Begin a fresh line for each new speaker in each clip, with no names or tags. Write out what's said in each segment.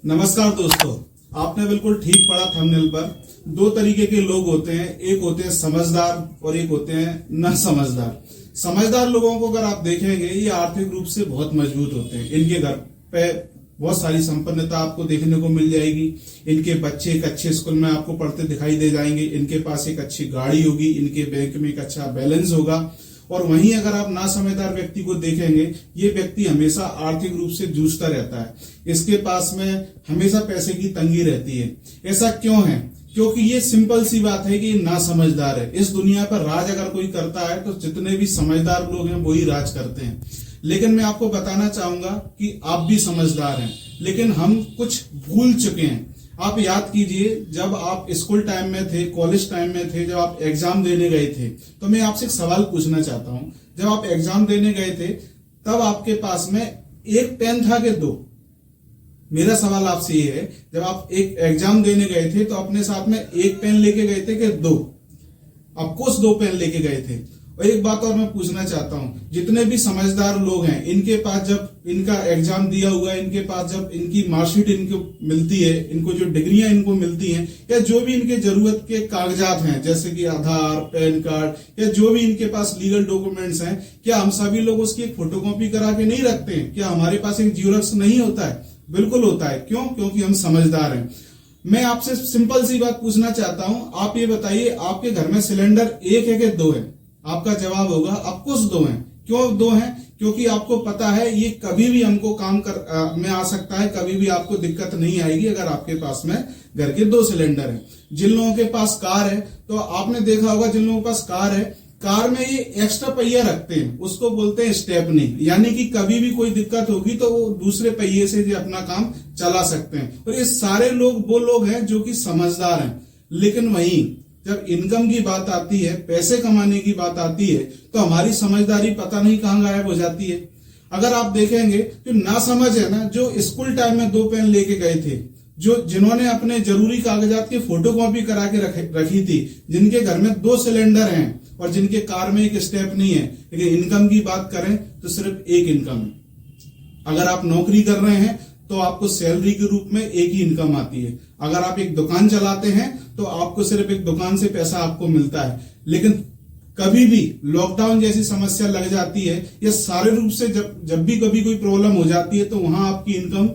नमस्कार दोस्तों, आपने बिल्कुल ठीक पढ़ा थंबनेल पर। दो तरीके के लोग होते हैं, एक होते हैं समझदार और एक होते हैं न समझदार। समझदार लोगों को अगर आप देखेंगे, ये आर्थिक रूप से बहुत मजबूत होते हैं। इनके घर पे बहुत सारी संपन्नता आपको देखने को मिल जाएगी। इनके बच्चे एक अच्छे स्कूल में आपको पढ़ते दिखाई दे जाएंगे। इनके पास एक अच्छी गाड़ी होगी, इनके बैंक में एक अच्छा बैलेंस होगा। और वहीं अगर आप ना समझदार व्यक्ति को देखेंगे, ये व्यक्ति हमेशा आर्थिक रूप से जूझता रहता है। इसके पास में हमेशा पैसे की तंगी रहती है। ऐसा क्यों है? क्योंकि ये सिंपल सी बात है कि ना समझदार है। इस दुनिया पर राज अगर कोई करता है तो जितने भी समझदार लोग हैं वही राज करते हैं। लेकिन मैं आपको बताना चाहूंगा कि आप भी समझदार हैं, लेकिन हम कुछ भूल चुके हैं। आप याद कीजिए, जब आप स्कूल टाइम में थे, कॉलेज टाइम में थे, जब आप एग्जाम देने गए थे, तो मैं आपसे एक सवाल पूछना चाहता हूं। जब आप एग्जाम देने गए थे तब आपके पास में एक पेन था कि दो? मेरा सवाल आपसे ये है, जब आप एक एग्जाम देने गए थे तो अपने साथ में एक पेन लेके गए थे कि दो? ऑफकोर्स दो पेन लेके गए थे। और एक बात और मैं पूछना चाहता हूं, जितने भी समझदार लोग हैं, इनके पास जब इनका एग्जाम दिया हुआ है, इनके पास जब इनकी मार्कशीट इनको मिलती है, इनको जो डिग्रियां इनको मिलती हैं, या जो भी इनके जरूरत के कागजात हैं जैसे कि आधार, पैन कार्ड, या जो भी इनके पास लीगल डॉक्यूमेंट्स हैं, क्या हम सभी लोग उसकी एक फोटोकॉपी करा के नहीं रखते हैं? क्या हमारे पास एक जीरोक्स नहीं होता है? बिल्कुल होता है। क्यों? क्योंकि हम समझदार हैं। मैं आपसे सिंपल सी बात पूछना चाहता हूं, आप ये बताइए, आपके घर में सिलेंडर एक है कि दो है? आपका जवाब होगा ऑफकोर्स दो हैं। क्यों दो हैं? क्योंकि आपको पता है ये कभी भी हमको काम में आ सकता है, कभी भी आपको दिक्कत नहीं आएगी अगर आपके पास में घर के दो सिलेंडर हैं। जिन लोगों के पास कार है, तो आपने देखा होगा, जिन लोगों के पास कार है, कार में ये एक्स्ट्रा पहिया रखते हैं, उसको बोलते हैं स्टेपनी। यानी कि कभी भी कोई दिक्कत होगी तो वो दूसरे पहिए से अपना काम चला सकते हैं। और ये सारे लोग वो लोग हैं जो कि समझदार हैं। लेकिन वहीं जब इनकम की बात आती है, पैसे कमाने की बात आती है, तो हमारी समझदारी पता नहीं कहां गायब हो जाती है। अगर आप देखेंगे, जो ना समझ है ना, जो स्कूल टाइम में दो पेन लेके गए थे, जिन्होंने अपने जरूरी कागजात की फोटोकॉपी करा के रखी थी, जिनके घर में दो सिलेंडर हैं और जिनके कार में एक स्टेप नहीं है, लेकिन इनकम की बात करें तो सिर्फ एक इनकम है। अगर आप नौकरी कर रहे हैं तो आपको सैलरी के रूप में एक ही इनकम आती है। अगर आप एक दुकान चलाते हैं तो आपको सिर्फ एक दुकान से पैसा आपको मिलता है। लेकिन कभी भी लॉकडाउन जैसी समस्या लग जाती है, या सारे रूप से जब भी कभी कोई प्रॉब्लम हो जाती है, तो वहां आपकी इनकम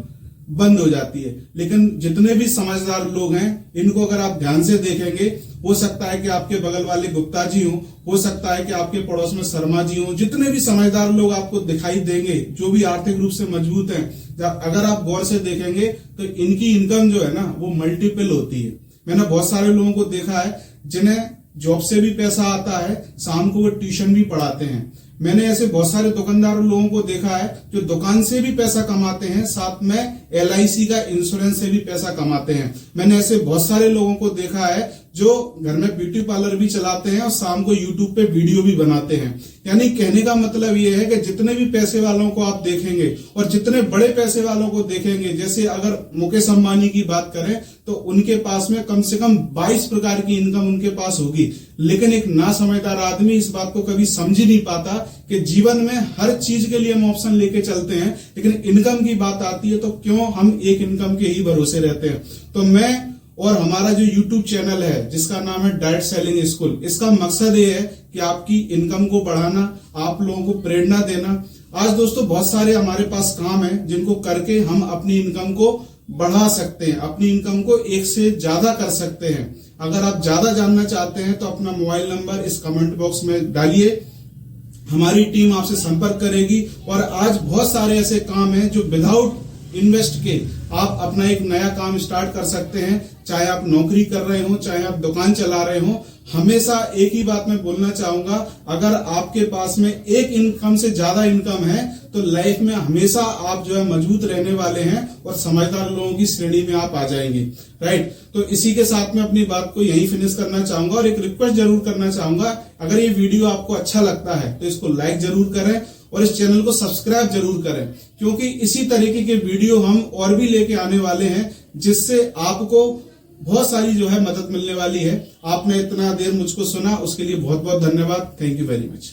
बंद हो जाती है। लेकिन जितने भी समझदार लोग हैं, इनको अगर आप ध्यान से देखेंगे, हो सकता है कि आपके बगल वाले गुप्ता जी हो सकता है कि आपके पड़ोस में शर्मा जी हो, जितने भी समझदार लोग आपको दिखाई देंगे, जो भी आर्थिक रूप से मजबूत हैं, अगर आप गौर से देखेंगे तो इनकी इनकम जो है ना, वो मल्टीपल होती है। मैंने बहुत सारे लोगों को देखा है जिन्हें जॉब से भी पैसा आता है, शाम को वो ट्यूशन भी पढ़ाते हैं। मैंने ऐसे बहुत सारे दुकानदार लोगों को देखा है जो दुकान से भी पैसा कमाते हैं, साथ में LIC का इंश्योरेंस से भी पैसा कमाते हैं। मैंने ऐसे बहुत सारे लोगों को देखा है जो घर में ब्यूटी पार्लर भी चलाते हैं और शाम को YouTube पे वीडियो भी बनाते हैं। यानी कहने का मतलब ये है कि जितने भी पैसे वालों को आप देखेंगे और जितने बड़े पैसे वालों को देखेंगे, जैसे अगर मुकेश अंबानी की बात करें तो उनके पास में कम से कम 22 प्रकार की इनकम उनके पास होगी। लेकिन एक ना समझदार आदमी इस बात को कभी समझ ही नहीं पाता कि जीवन में हर चीज के लिए हम ऑप्शन लेके चलते हैं, लेकिन इनकम की बात आती है तो क्यों हम एक इनकम के ही भरोसे रहते हैं। तो मैं और हमारा जो YouTube चैनल है जिसका नाम है डायरेक्ट सेलिंग स्कूल, इसका मकसद ये है कि आपकी इनकम को बढ़ाना, आप लोगों को प्रेरणा देना। आज दोस्तों बहुत सारे हमारे पास काम है जिनको करके हम अपनी इनकम को बढ़ा सकते हैं, अपनी इनकम को एक से ज्यादा कर सकते हैं। अगर आप ज्यादा जानना चाहते हैं तो अपना मोबाइल नंबर इस कमेंट बॉक्स में डालिए, हमारी टीम आपसे संपर्क करेगी। और आज बहुत सारे ऐसे काम हैं जो विदाउट इन्वेस्ट के आप अपना एक नया काम स्टार्ट कर सकते हैं। चाहे आप नौकरी कर रहे हो, चाहे आप दुकान चला रहे हो, हमेशा एक ही बात मैं बोलना चाहूंगा, अगर आपके पास में एक इनकम से ज्यादा इनकम है तो लाइफ में हमेशा आप जो है मजबूत रहने वाले हैं और समझदार लोगों की श्रेणी में आप आ जाएंगे। राइट, तो इसी के साथ में अपनी बात को यहीं फिनिश करना चाहूंगा और एक रिक्वेस्ट जरूर करना चाहूंगा, अगर ये वीडियो आपको अच्छा लगता है तो इसको लाइक जरूर करें और इस चैनल को सब्सक्राइब जरूर करें, क्योंकि इसी तरीके के वीडियो हम और भी लेके आने वाले हैं जिससे आपको बहुत सारी जो है मदद मिलने वाली है। आपने इतना देर मुझको सुना, उसके लिए बहुत बहुत धन्यवाद। Thank you very much.